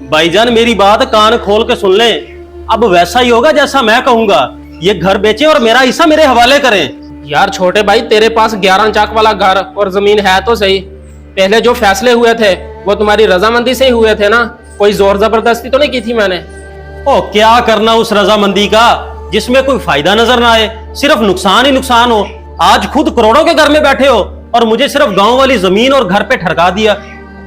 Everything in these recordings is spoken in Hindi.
भाईजान मेरी बात कान खोल के सुन ले। अब वैसा ही होगा जैसा मैं कहूंगा। ये घर बेचे और मेरा हिस्सा मेरे हवाले करें। यार छोटे भाई, तेरे पास 11 चाक वाला घर और जमीन है तो सही। पहले जो फैसले हुए थे वो तुम्हारी रजामंदी से ही हुए थे ना, कोई जोर जबरदस्ती तो नहीं की थी मैंने। ओ क्या करना उस रजामंदी का जिसमें कोई फायदा नजर ना आए, सिर्फ नुकसान ही नुकसान हो। आज खुद करोड़ों के घर में बैठे हो और मुझे सिर्फ गांव वाली जमीन और घर पे ठरका दिया।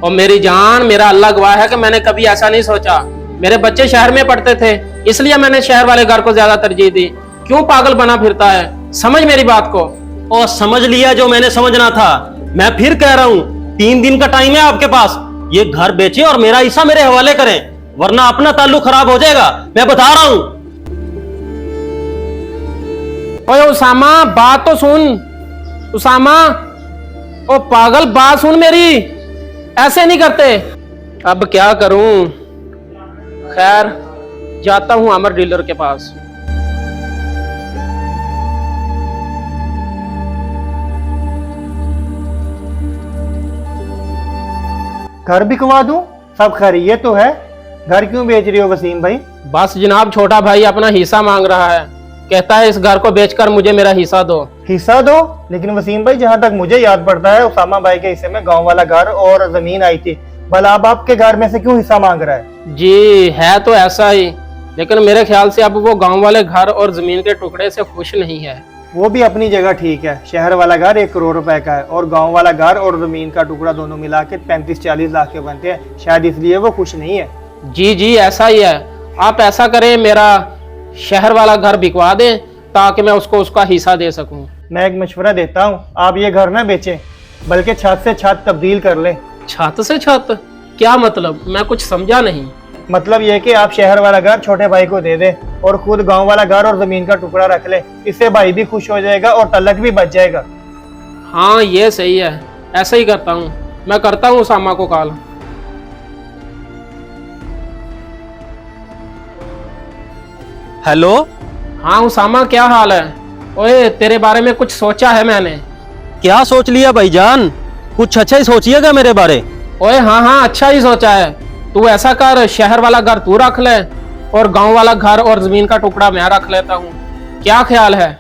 और मेरी जान, मेरा अल्लाह गवाह है कि मैंने कभी ऐसा नहीं सोचा। मेरे बच्चे शहर में पढ़ते थे, इसलिए मैंने शहर वाले घर को ज्यादा तरजीह दी। क्यों पागल बना फिरता है, समझ मेरी बात को। और समझ लिया जो मैंने समझना था। मैं फिर कह रहा हूँ 3 दिन का टाइम है आपके पास। ये घर बेचे और मेरा हिस्सा मेरे हवाले करें, वरना अपना ताल्लुक खराब हो जाएगा, मैं बता रहा हूं। ओए उसामा, बात तो सुन। उसामा, ओ पागल, बात सुन मेरी, ऐसे नहीं करते। अब क्या करूं? खैर, जाता हूं आमर डीलर के पास। घर बिकवा दूं? सब खैरियत तो है। घर क्यों बेच रही हो वसीम भाई? बस जनाब, छोटा भाई अपना हिस्सा मांग रहा है। कहता है इस घर को बेचकर मुझे मेरा हिस्सा दो। हिस्सा दो? लेकिन वसीम भाई, जहाँ तक मुझे याद पड़ता है उसामा भाई के हिस्से में गांव वाला घर और जमीन आई थी। भला अब आपके घर में से क्यों हिस्सा मांग रहा है? जी है तो ऐसा ही, लेकिन मेरे ख्याल से अब वो गांव वाले घर और जमीन के टुकड़े से खुश नहीं है। वो भी अपनी जगह ठीक है। शहर वाला घर 1 करोड़ रुपए का है और गांव वाला घर और जमीन का टुकड़ा दोनों मिला के 35-40 लाख के बनते हैं। शायद इसलिए वो खुश नहीं है। जी जी ऐसा ही है। आप ऐसा करें, मेरा शहर वाला घर बिकवा दें ताकि मैं उसको उसका हिस्सा दे सकूं। मैं एक मशवरा देता हूँ, आप ये घर ना बेचें, बल्कि छत से छत तब्दील कर लें। छत से छत? क्या मतलब? मैं कुछ समझा नहीं। मतलब ये कि आप शहर वाला घर छोटे भाई को दे दें और खुद गांव वाला घर और जमीन का टुकड़ा रख ले। इससे भाई भी खुश हो जाएगा और तलक भी बच जाएगा। हाँ ये सही है, ऐसा ही करता हूँ। मैं करता हूँ उसामा को कॉल। हेलो। हाँ उसामा, क्या हाल है? ओए तेरे बारे में कुछ सोचा है मैंने। क्या सोच लिया भाईजान? कुछ अच्छा ही सोचिएगा मेरे बारे। ओए हाँ, अच्छा ही सोचा है। तू ऐसा कर, शहर वाला घर तू रख ले और गांव वाला घर और जमीन का टुकड़ा मैं रख लेता हूँ। क्या ख्याल है?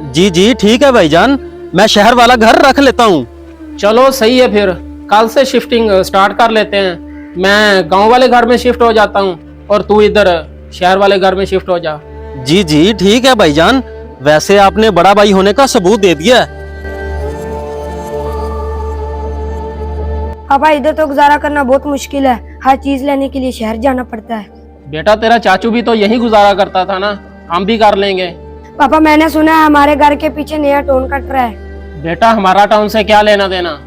जी जी ठीक है भाईजान, मैं शहर वाला घर रख लेता हूँ। चलो सही है, फिर कल से शिफ्टिंग स्टार्ट कर लेते हैं। मैं गांव वाले घर में शिफ्ट हो जाता हूँ और तू इधर शहर वाले घर में शिफ्ट हो जा। जी जी ठीक है भाईजान, वैसे आपने बड़ा भाई होने का सबूत दे दिया है। पापा, इधर तो गुजारा करना बहुत मुश्किल है। हर चीज लेने के लिए शहर जाना पड़ता है। बेटा तेरा चाचू भी तो यही गुजारा करता था ना, हम भी कर लेंगे। पापा, मैंने सुना है हमारे घर के पीछे नया टाउन कट रहा है। बेटा हमारा टाउन से क्या लेना देना।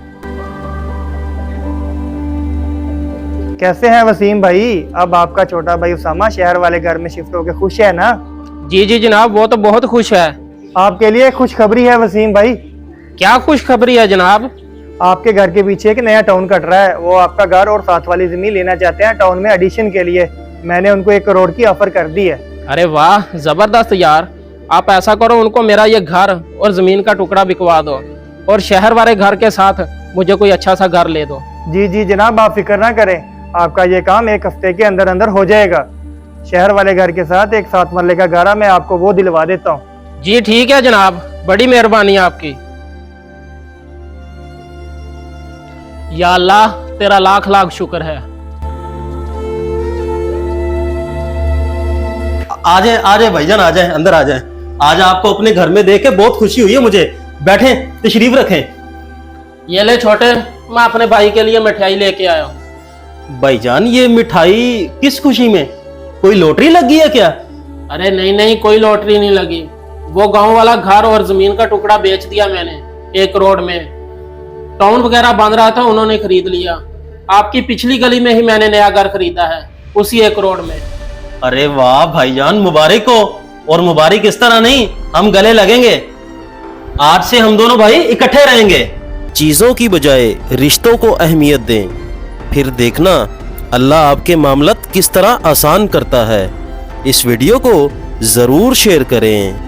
कैसे है वसीम भाई? अब आपका छोटा भाई उसामा शहर वाले घर में शिफ्ट होकर खुश है ना? जी जी जनाब, वो तो बहुत खुश है। आपके लिए खुशखबरी है वसीम भाई। क्या खुशखबरी है जनाब? आपके घर के पीछे एक नया टाउन कट रहा है। वो आपका घर और साथ वाली जमीन लेना चाहते हैं टाउन में एडिशन के लिए। मैंने उनको 1 करोड़ की ऑफर कर दी है। अरे वाह, जबरदस्त यार। आप ऐसा करो, उनको मेरा ये घर और जमीन का टुकड़ा बिकवा दो और शहर वाले घर के साथ मुझे कोई अच्छा सा घर ले दो। जी जी जनाब, आप फिक्र ना करें, आपका ये काम 1 हफ्ते के अंदर अंदर हो जाएगा। शहर वाले घर के साथ एक 7 मरले का घर है, मैं आपको वो दिलवा देता हूँ। जी ठीक है जनाब, बड़ी मेहरबानी आपकी। या अल्लाह, तेरा लाख लाख शुक्र है। आ जाए भाईजान, आ जाए, अंदर आ जाए। आज आपको अपने घर में देख के बहुत खुशी हुई है मुझे। बैठे, तशरीफ रखें। ये ले छोटे, मैं अपने भाई के लिए मिठाई लेके आया हूँ। भाईजान ये मिठाई किस खुशी में? कोई लॉटरी लगी है क्या? अरे नहीं नहीं, कोई लॉटरी नहीं लगी। वो गांव वाला घर और जमीन का टुकड़ा बेच दिया मैंने 1 करोड़ में। टाउन वगैरह बन रहा था, उन्होंने खरीद लिया। आपकी पिछली गली में ही मैंने नया घर खरीदा है, उसी 1 करोड़ में। अरे वाह भाईजान, मुबारक हो। और मुबारक इस तरह नहीं, हम गले लगेंगे। आज से हम दोनों भाई इकट्ठे रहेंगे। चीजों की बजाय रिश्तों को अहमियत दें, फिर देखना अल्लाह आपके मामलत किस तरह आसान करता है। इस वीडियो को जरूर शेयर करें।